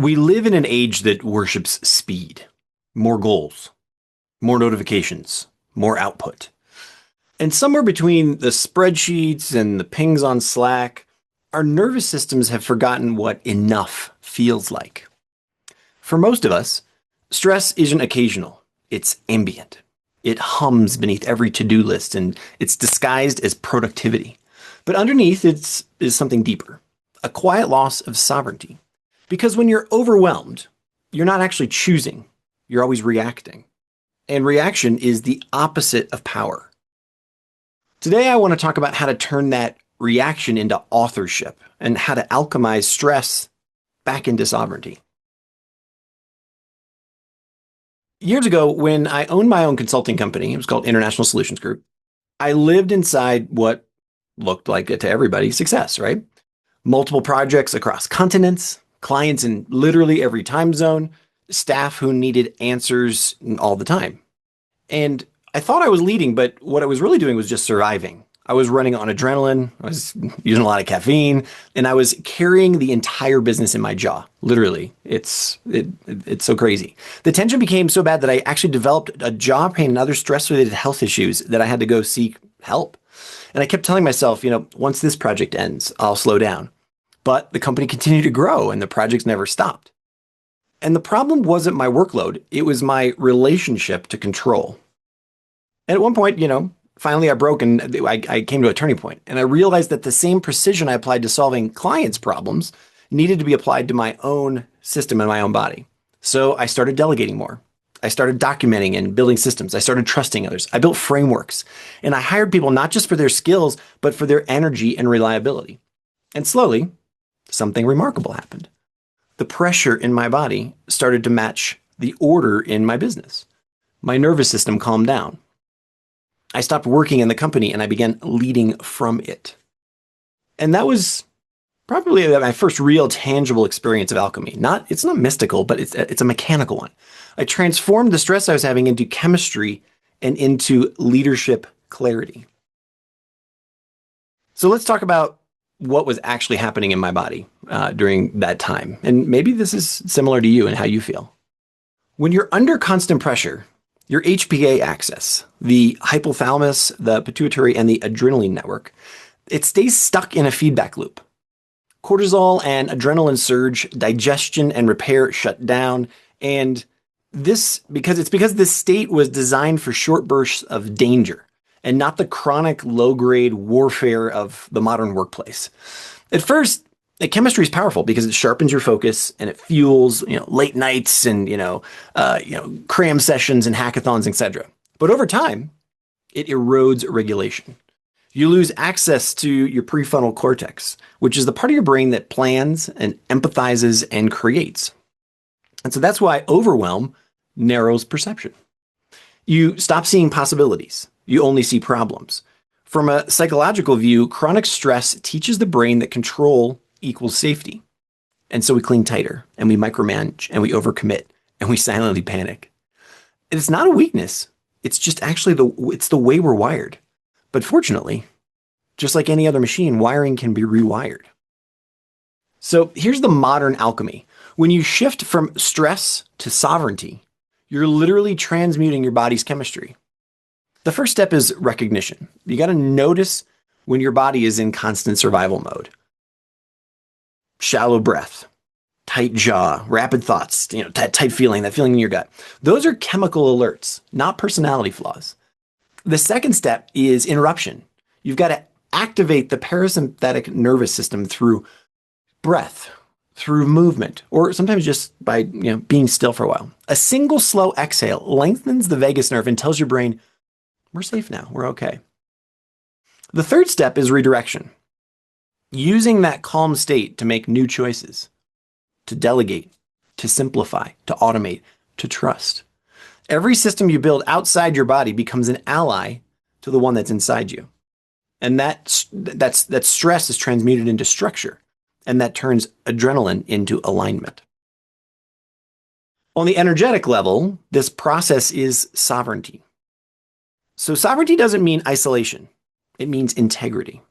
We live in an age that worships speed, more goals, more notifications, more output. And somewhere between the spreadsheets and the pings on Slack, our nervous systems have forgotten what enough feels like. For most of us, stress isn't occasional, it's ambient. It hums beneath every to-do list and it's disguised as productivity. But underneath is something deeper, a quiet loss of sovereignty. Because when you're overwhelmed, you're not actually choosing, you're always reacting. And reaction is the opposite of power. Today, I want to talk about how to turn that reaction into authorship and how to alchemize stress back into sovereignty. Years ago, when I owned my own consulting company, it was called International Solutions Group, I lived inside what looked like, to everybody, success, right? Multiple projects across continents, clients in literally every time zone, staff who needed answers all the time. And I thought I was leading, but what I was really doing was just surviving. I was running on adrenaline, I was using a lot of caffeine, and I was carrying the entire business in my jaw. Literally, it's so crazy. The tension became so bad that I actually developed a jaw pain and other stress-related health issues that I had to go seek help. And I kept telling myself, once this project ends, I'll slow down. But the company continued to grow and the projects never stopped. And the problem wasn't my workload, it was my relationship to control. And at one point, finally I broke and I came to a turning point. And I realized that the same precision I applied to solving clients' problems needed to be applied to my own system and my own body. So I started delegating more. I started documenting and building systems. I started trusting others. I built frameworks. And I hired people not just for their skills, but for their energy and reliability. And slowly, something remarkable happened. The pressure in my body started to match the order in my business. My nervous system calmed down. I stopped working in the company and I began leading from it. And that was probably my first real tangible experience of alchemy. It's not mystical, but it's a mechanical one. I transformed the stress I was having into chemistry and into leadership clarity. So let's talk about what was actually happening in my body during that time. And maybe this is similar to you and how you feel. When you're under constant pressure, your HPA axis, the hypothalamus, the pituitary, and the adrenaline network, it stays stuck in a feedback loop. Cortisol and adrenaline surge, digestion and repair shut down, and because this state was designed for short bursts of danger and not the chronic low-grade warfare of the modern workplace. At first, the chemistry is powerful because it sharpens your focus and it fuels, late nights and, cram sessions and hackathons, etc. But over time, it erodes regulation. You lose access to your prefrontal cortex, which is the part of your brain that plans and empathizes and creates. And so that's why overwhelm narrows perception. You stop seeing possibilities. You only see problems. From a psychological view, chronic stress teaches the brain that control equals safety. And so we cling tighter and we micromanage and we overcommit and we silently panic. And it's not a weakness. It's just actually it's the way we're wired. But fortunately, just like any other machine, wiring can be rewired. So here's the modern alchemy. When you shift from stress to sovereignty, you're literally transmuting your body's chemistry. The first step is recognition. You got to notice when your body is in constant survival mode. Shallow breath, tight jaw, rapid thoughts, that tight feeling, that feeling in your gut. Those are chemical alerts, not personality flaws. The second step is interruption. You've got to activate the parasympathetic nervous system through breath, through movement, or sometimes just by being still for a while. A single slow exhale lengthens the vagus nerve and tells your brain, we're safe now, we're okay. The third step is redirection. Using that calm state to make new choices, to delegate, to simplify, to automate, to trust. Every system you build outside your body becomes an ally to the one that's inside you. And that stress is transmuted into structure, and that turns adrenaline into alignment. On the energetic level, this process is sovereignty. So sovereignty doesn't mean isolation. It means integrity.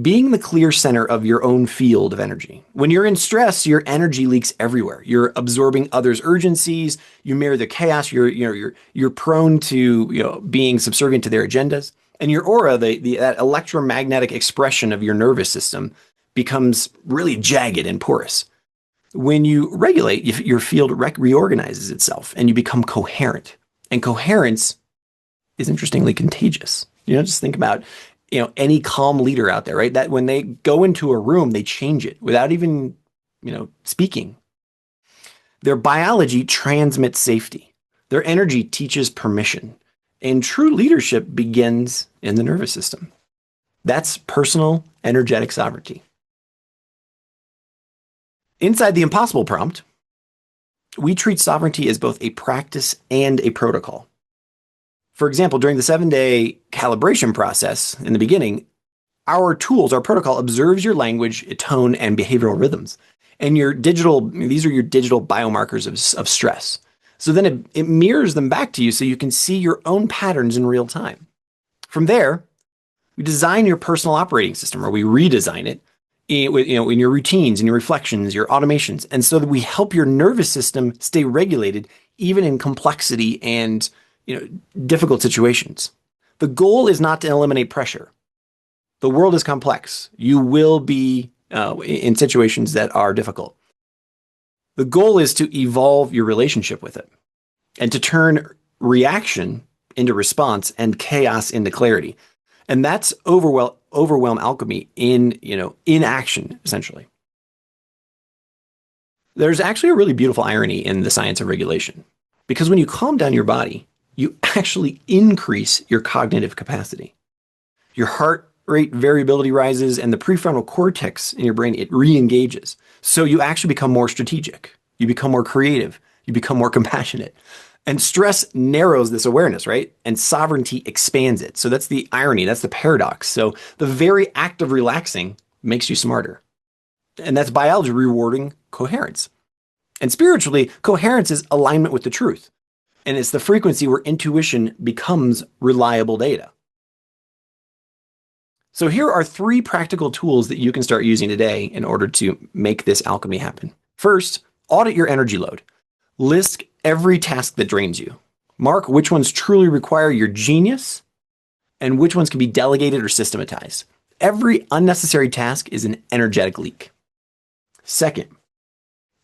Being the clear center of your own field of energy. When you're in stress, your energy leaks everywhere. You're absorbing others' urgencies. You mirror the chaos. You're prone to being subservient to their agendas. And your aura, that electromagnetic expression of your nervous system, becomes really jagged and porous. When you regulate, your field reorganizes itself, and you become coherent. And coherence is interestingly contagious. Just think about any calm leader out there, right? That when they go into a room, they change it without even, speaking. Their biology transmits safety. Their energy teaches permission. And true leadership begins in the nervous system. That's personal energetic sovereignty. Inside the impossible prompt, we treat sovereignty as both a practice and a protocol. For example, during the 7-day calibration process in the beginning, our protocol observes your language, tone, and behavioral rhythms. And these are your digital biomarkers of stress. So then it mirrors them back to you so you can see your own patterns in real time. From there, we design your personal operating system, or we redesign it in your routines, in your reflections, your automations. And so that we help your nervous system stay regulated even in complexity and difficult situations. The goal is not to eliminate pressure. The world is complex. You will be in situations that are difficult. The goal is to evolve your relationship with it and to turn reaction into response and chaos into clarity. And that's overwhelm alchemy in action, essentially. There's actually a really beautiful irony in the science of regulation, because when you calm down your body, you actually increase your cognitive capacity. Your heart rate variability rises, and the prefrontal cortex in your brain, it re-engages. So you actually become more strategic. You become more creative. You become more compassionate. And stress narrows this awareness, right? And sovereignty expands it. So that's the irony. That's the paradox. So the very act of relaxing makes you smarter. And that's biology rewarding coherence. And spiritually, coherence is alignment with the truth. And it's the frequency where intuition becomes reliable data. So here are 3 practical tools that you can start using today in order to make this alchemy happen. First, audit your energy load. List every task that drains you. Mark which ones truly require your genius and which ones can be delegated or systematized. Every unnecessary task is an energetic leak. Second,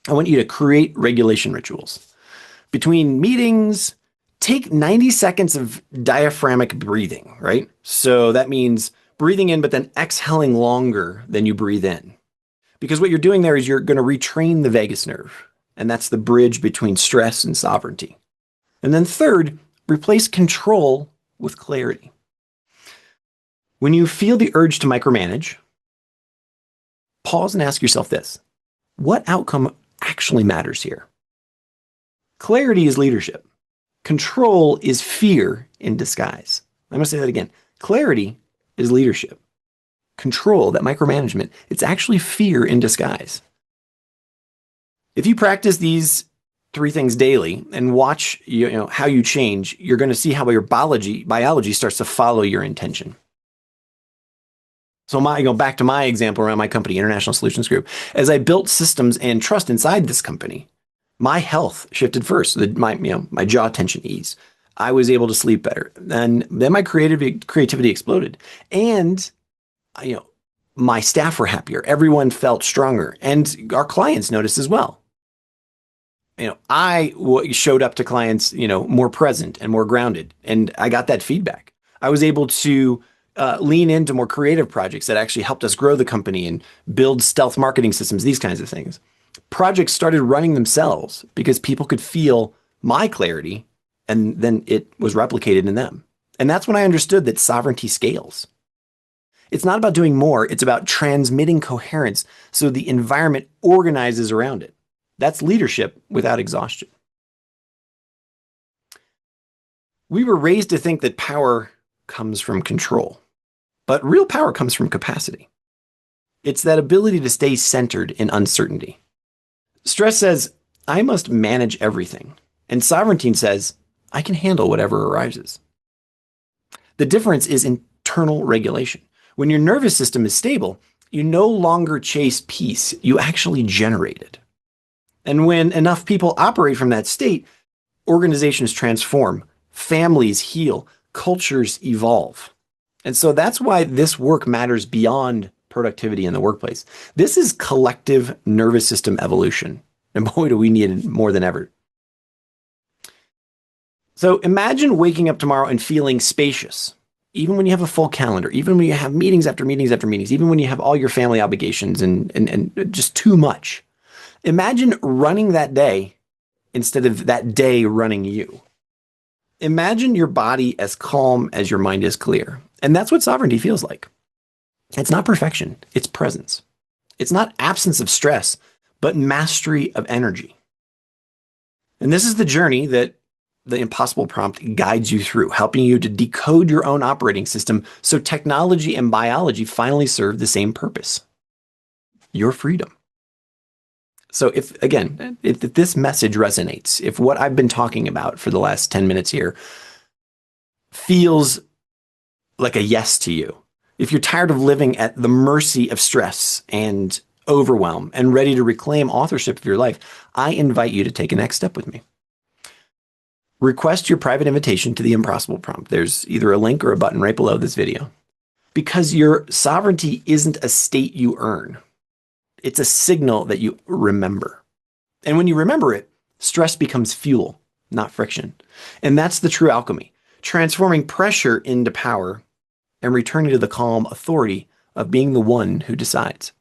I want you to create regulation rituals. Between meetings, take 90 seconds of diaphragmatic breathing, right? So that means breathing in, but then exhaling longer than you breathe in. Because what you're doing there is you're going to retrain the vagus nerve. And that's the bridge between stress and sovereignty. And then third, replace control with clarity. When you feel the urge to micromanage, pause and ask yourself this: what outcome actually matters here? Clarity is leadership. Control is fear in disguise. I'm going to say that again. Clarity is leadership. Control, that micromanagement, it's actually fear in disguise. If you practice these 3 things daily and watch how you change, you're going to see how your biology starts to follow your intention. So back to my example around my company, International Solutions Group. As I built systems and trust inside this company, my health shifted first. My jaw tension eased. I was able to sleep better. And then my creativity exploded. And my staff were happier. Everyone felt stronger. And our clients noticed as well. I showed up to clients, more present and more grounded. And I got that feedback. I was able to lean into more creative projects that actually helped us grow the company and build stealth marketing systems, these kinds of things. Projects started running themselves because people could feel my clarity, and then it was replicated in them. And that's when I understood that sovereignty scales. It's not about doing more. It's about transmitting coherence so the environment organizes around it. That's leadership without exhaustion. We were raised to think that power comes from control, but real power comes from capacity. It's that ability to stay centered in uncertainty. Stress says, I must manage everything. And sovereignty says, I can handle whatever arises. The difference is internal regulation. When your nervous system is stable, you no longer chase peace, you actually generate it. And when enough people operate from that state, organizations transform, families heal, cultures evolve. And so that's why this work matters beyond productivity in the workplace. This is collective nervous system evolution. And boy, do we need it more than ever. So imagine waking up tomorrow and feeling spacious, even when you have a full calendar, even when you have meetings after meetings after meetings, even when you have all your family obligations and just too much. Imagine running that day instead of that day running you. Imagine your body as calm as your mind is clear. And that's what sovereignty feels like. It's not perfection, it's presence. It's not absence of stress, but mastery of energy. And this is the journey that the Impossible Prompt guides you through, helping you to decode your own operating system so technology and biology finally serve the same purpose: your freedom. So if this message resonates, if what I've been talking about for the last 10 minutes here feels like a yes to you, if you're tired of living at the mercy of stress and overwhelm and ready to reclaim authorship of your life, I invite you to take a next step with me. Request your private invitation to the Impossible Prompt. There's either a link or a button right below this video. Because your sovereignty isn't a state you earn. It's a signal that you remember. And when you remember it, stress becomes fuel, not friction. And that's the true alchemy, transforming pressure into power and returning to the calm authority of being the one who decides.